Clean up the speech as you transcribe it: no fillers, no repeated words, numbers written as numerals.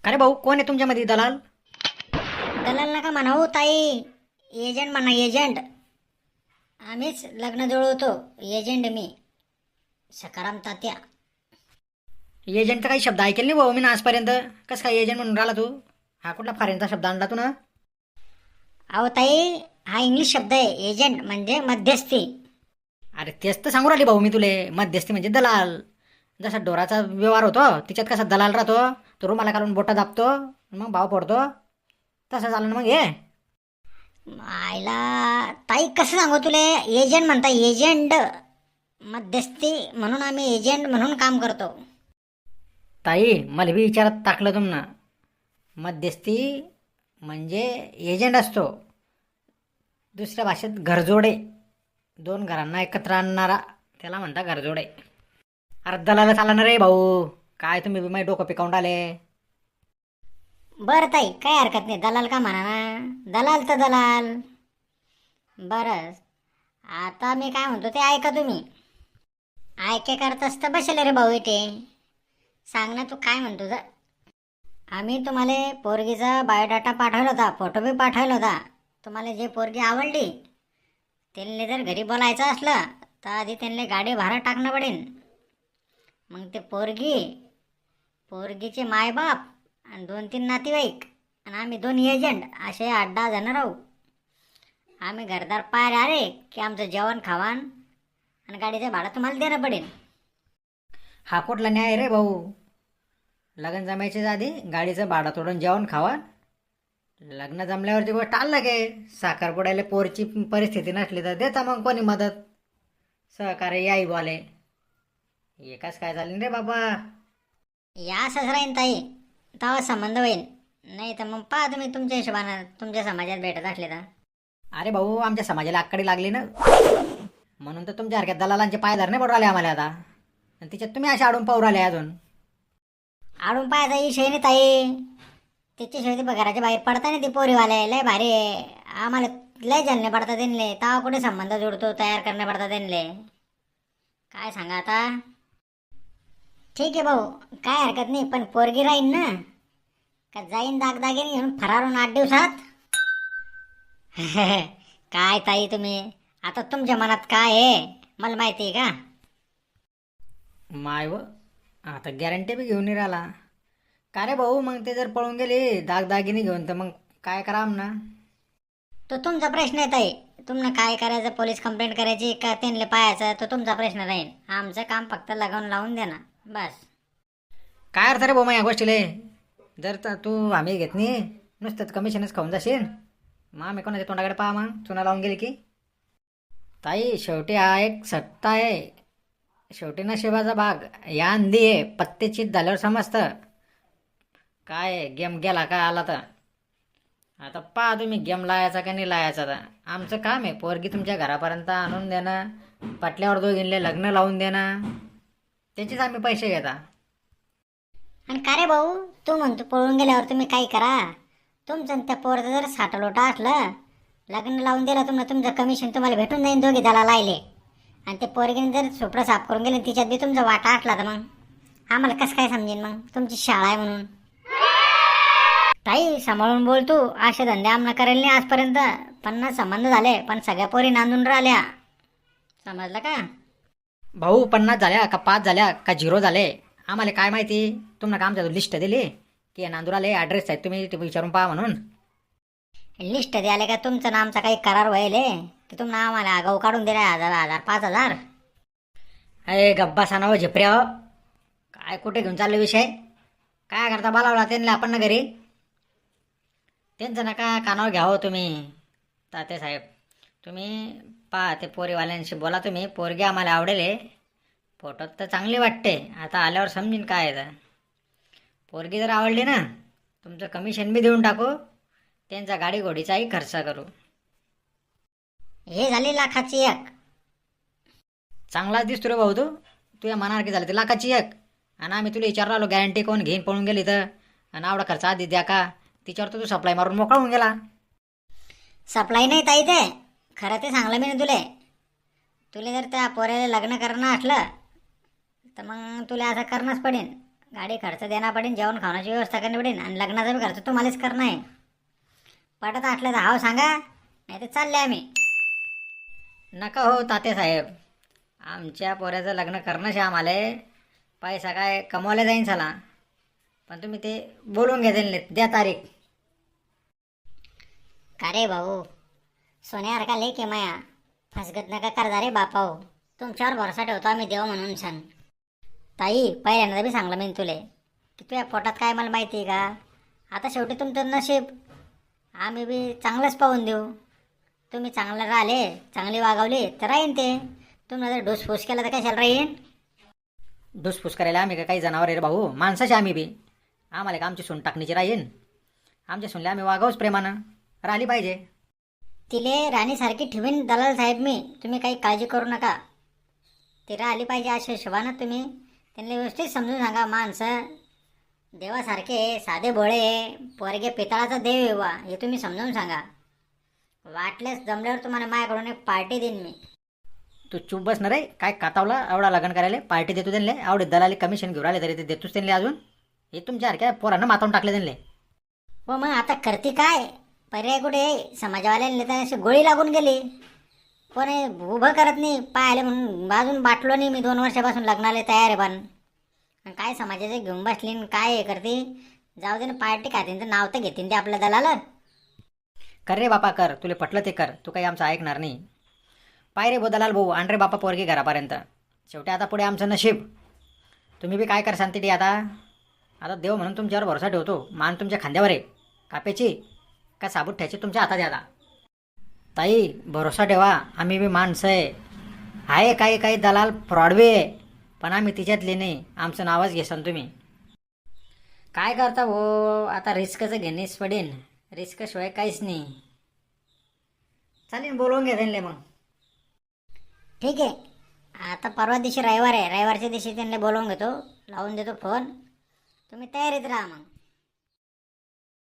का रे भाऊ, कोण आहे तुमच्यामध्ये दलाल? दलाल नका म्हणावं ताई. एजंट म्हणा, एजंट. आम्हीच लग्न जुळवतो. एजंट मी, सकाराम तात्या. एजंटचा काही शब्द ऐकेल नाही भाऊ मी ना आजपर्यंत. कसं काय एजंट म्हणून राहिला तू? हा कुठला फॉरेनचा शब्द आणला तू ना? अहो ताई, हा इंग्लिश शब्द आहे. एजंट म्हणजे मध्यस्थी. अरे तेच तर सांगू राहिली भाऊ मी तुले. मध्यस्थी म्हणजे दलाल. जसा डोराचा व्यवहार होतो तिच्यात कसा दलाल राहतो, तो रुमाला काढून बोटा दाबतो मग भाव पडतो, तसं झालं ना मग हे. आईला ताई, कसं सांगू तुले? एजंट म्हणता, एजंट. मध्यस्थी म्हणून आम्ही एजंट म्हणून काम करतो. ताई मला बी विचारात टाकलं तुमनं. मध्यस्थी म्हणजे एजंट असतो. दुसऱ्या भाषेत घरजोडे. दोन घरांना एकत्र आणणारा त्याला म्हणता घरजोडे. अरे दलालच आला ना रे भाऊ. काय तुम्ही बी माझे डोकं पिकावून आले. बरं ताई, काय हरकत नाही. दलाल का म्हणा ना. दलाल तर दलाल. बरं, आता मी काय म्हणतो ते ऐका तुम्ही. ऐके करताच तर बसले रे भाऊ इथे. सांग ना, तू काय म्हणतो तर. आम्ही तुम्हाला पोरगीचा बायोडाटा पाठवला होता, फोटो बी पाठवला होता. तुम्हाला जे पोरगी आवडली त्यांनी जर घरी बोलायचं असलं तर आधी त्यांना गाडी भाडं टाकणं पडेल. मग ते पोरगीचे मायबाप आणि 2-3 नातेवाईक आणि आम्ही 2 एजंट असे 8-10 जण राहू. आम्ही घरदार पायर आले की आमचं जेवण खावान आणि गाडीचं भाडं तुम्हाला देणं पडेल. हा कुठला न्याय रे भाऊ? लग्न जमायच्या आधी गाडीचं भाडं तोडून जेवण खावा, लग्न जमल्यावरची गोष्ट आलं लागे. साखरपुड्याला पोरची परिस्थिती नसली तर देता मग कोणी मदत, सहकार्य याई बोले. एकाच काय झालं रे बाबा. या असंच राहीन ताई, तेव्हा संबंध होईल. नाही तर मग पहा तुम्ही तुमच्या हिशोबानं तुमच्या समाजात भेटत असले तर. अरे भाऊ, आमच्या समाजाला आकडे लागली ना, म्हणून तर तुमच्यासारख्या दलालांचे पाय धरणे पडू राहिले आम्हाला आता. आणि तिच्यात तुम्ही अशा आडून पाहू राहिले अजून. आडून पाहायचा विषय नाही ताई. त्याच्याशिवाय ते घराच्या बाहेर पडता नाही. ती पोरीवाले लय भारी आहे. आम्हाला लय जलने पडतात त्यांना. तेव्हा कुठे संबंध जोडतो, तयार करणे पडतात त्यांना. काय सांगा आता. ठीक आहे भाऊ, काय हरकत नाही. पण पोरगी राहीन ना, का जाईन दागदागिने घेऊन फरार होऊन 8 दिवसात? काय ताई तुम्ही, आता तुमच्या मनात काय आहे मला माहिती आहे का? माय व आता गॅरंटी बी घेऊन नाही राहिला. का रे भाऊ, मग ते जर पळून गेले दागदागिने घेऊन तर मग काय करा आमना? तो तुमचा प्रश्न आहे ताई. तुम्हाला काय करायचं, पोलीस कंप्लेंट करायची का त्यांना पाहायचं, तो तुमचा प्रश्न राहील. आमचं काम फक्त लगावून लावून देणार बस. काय अर्थ रे भाऊ मग या गोष्टीले? जर तर तू आम्ही घेत नाही, नुसतं कमिशनच खाऊन जाशील, मग आम्ही कोणाच्या तोंडाकडे पहा मग चुना लावून गेली की? ताई शेवटी हा एक सत्ता आहे. शेवटी नशिबाचा भाग. या अंधी आहे, पत्तेचित झाल्यावर समजतं काय गेम गेला का आला तर. आता पहा तुम्ही गेम लायाचा का नाही लायाचा. तर आमचं काम आहे पोरगी तुमच्या घरापर्यंत आणून देणं, पटल्यावर दोघींले लग्न लावून देणं, त्याचेच आम्ही पैसे घेता. आणि का रे भाऊ, तू म्हणतो पळून गेल्यावर तुम्ही काय करा. तुमचं आणि त्या पोरचं जर साठलोटा असलं, लग्न लावून दिलं तुम्हाला, तुमचं कमिशन तुम्हाला भेटून जाईन. दोघी त्याला लायले आणि ते पोरगीने जर सुपडं साफ करून गेले, तिच्यात बी तुमचा वाटा असला तर मग आम्हाला कसं काय समजेन? मग तुमची शाळा आहे म्हणून. ताई सांभाळून बोल तू. असे धंदे आमना करेल नाही आजपर्यंत. 50 संबंध झाले पण सगळ्या पोरी नांदून राहिल्या. समजलं का? भाऊ 50 झाल्या का 5 झाल्या का 0 झाले आम्हाला काय माहिती. तुम्हाला आमच्या लिस्ट दिली की नांदुराले ॲड्रेस आहेत, तुम्ही ते विचारून पहा म्हणून. लिस्ट द्यायला का तुमचं नामचा काही करार व्हायले की तुम्हाला आम्हाला आगाऊ काढून दिला 1000, 5,000? अरे गब्बा सानावं झेपऱ्या हो. काय कुठे घेऊन चालले विषय? काय करता बोलावला त्यांना आपण ना घरी? त्यांचं नका कानावर घ्यावं तुम्ही. ताते साहेब तुम्ही पहा, ते पोरीवाल्यांशी बोला तुम्ही. पोरगी आम्हाला आवडेल, फोटोत तर चांगली वाटते, आता आल्यावर समजीन काय आहे तर. पोरगी जर आवडली ना, तुमचं कमिशन बी देऊन टाकू, त्यांचा गाडी घोडीचाही खर्च करू. हे झाली लाखाची एक. चांगलाच दिसतो रे भाऊ तू. तुझ्या मनासारखी झाली ते लाखाची एक. आणि आम्ही तुला विचारलो आलो गॅरंटी कोण घेईन पळून गेली तर, आणि आवडा खर्च आधी द्या का, तिच्यावर तर तू सप्लाय मारून मोकळा होऊन गेला. सप्लाय नाही ताई, ते खरं ते सांगलं मी ना तुला जर त्या पोऱ्याला लग्न करणं असलं तर मग तुला असं करणंच पडेल. गाडी खर्च देणार पडेल, जेवण खाण्याची व्यवस्था करणी पडेल आणि लग्नाचा बी खर्च तुम्हालाच करणं आहे. पटत असलं तर हाव सांगा, नाही तर चालले आम्ही. नका हो तात्यासाहेब, आमच्या पोऱ्याचं लग्न करणंच आहे आम्हाला. पैसा काय कमवला जाईन साला, पण तुम्ही ते बोलून घ्या, द्या तारीख. का रे भाऊ, सोन्यासारखा लेक आहे माया, फसगत नका करता रे बापा हो. तुमच्यावर भरोसा ठेवतो आम्ही देव म्हणून सांग. ताई, पहिल्यांदा बी सांगलं मी तुले की तुझ्या पोटात काय मला माहिती आहे का. आता शेवटी तुमचं नशीब, आम्ही बी चांगलंच पाहून देऊ. तुम्ही चांगलं राहिले, चांगली वागवली तर राहीन ते. तुम्ही जर ढोसफूस केला तर कशाला राहीन. डुसफूस करायला आम्ही का काही जनावर आहे रे भाऊ, माणसाचे आम्ही बी. आम्हाला का आमची सून टाकणीची राहीन, आमच्या सुनले आम्ही वागावच प्रेमानं, राहिली पाहिजे. तिले राणीसारखी ठेवीन दलाल साहेब मी, तुम्ही काही काळजी करू नका. ती राहिली पाहिजे अशा हिशोबानं तुम्ही त्यांना व्यवस्थित समजून सांगा. माणसं देवासारखे साधे भोळे, पोरगे पितळाचा देव आहे बा, हे तुम्ही समजावून सांगा. वाटल्यास जमल्यावर तुम्हाला माझ्याकडून एक पार्टी देईन मी. तू चूप बस ना रे, काय कातावला एवढा लग्न करायला पार्टी देतो त्यांना. आवडे दलाली कमिशन घेऊन आले तरी ते देतोच त्यांना अजून. हे तुमच्या सारख्या पोरांना मातावून टाकले त्यांना. हो मग आता करते काय, पर्याय कुठे. समाजवाल्यांना तर अशी गोळी लागून गेली, कोणी उभं करत नाही. पाहिले म्हणून बाजून बाटलो नाही मी, 2 वर्षापासून लग्नाला तयार आहे. पण काय समाजाचे घेऊन बसली न काय हे करते. जाऊ दे ना, पार्टी खातीन तर नाव तर घेतीन ते आपल्या दलाला. कर रे बापा कर, तुला पटलं ते कर, तू काही आमचं ऐकणार नाही. पाय रे बो दलाल भाऊ, आण रे बापा पोरगी घरापर्यंत. शेवटी आता पुढे आमचं नशीब. तुम्ही बी काय कर शांती आता. आता देव म्हणून तुमच्यावर भरोसा ठेवतो. मान तुमच्या खांद्यावर आहे, कापेची का साबूत ठ्यायची तुमच्या हातात आहे आता. ताई भरोसा ठेवा, आम्ही बी माणसं आहे काही काही दलाल फ्रॉडवे आहे, पण आम्ही तिच्यातले नाही. आमचं नावच घेसान तुम्ही. काय करता हो, आता रिस्कचं घेणेच पडेन, रिस्कशिवाय काहीच नाही. चालेल, बोलवून घ्या त्यांना मग. ठीक आहे, आता परवा दिवशी रविवार आहे, रविवारच्या दिवशी त्यांना बोलवून घेतो, लावून देतो फोन. तुम्ही तयारीत राहा मग.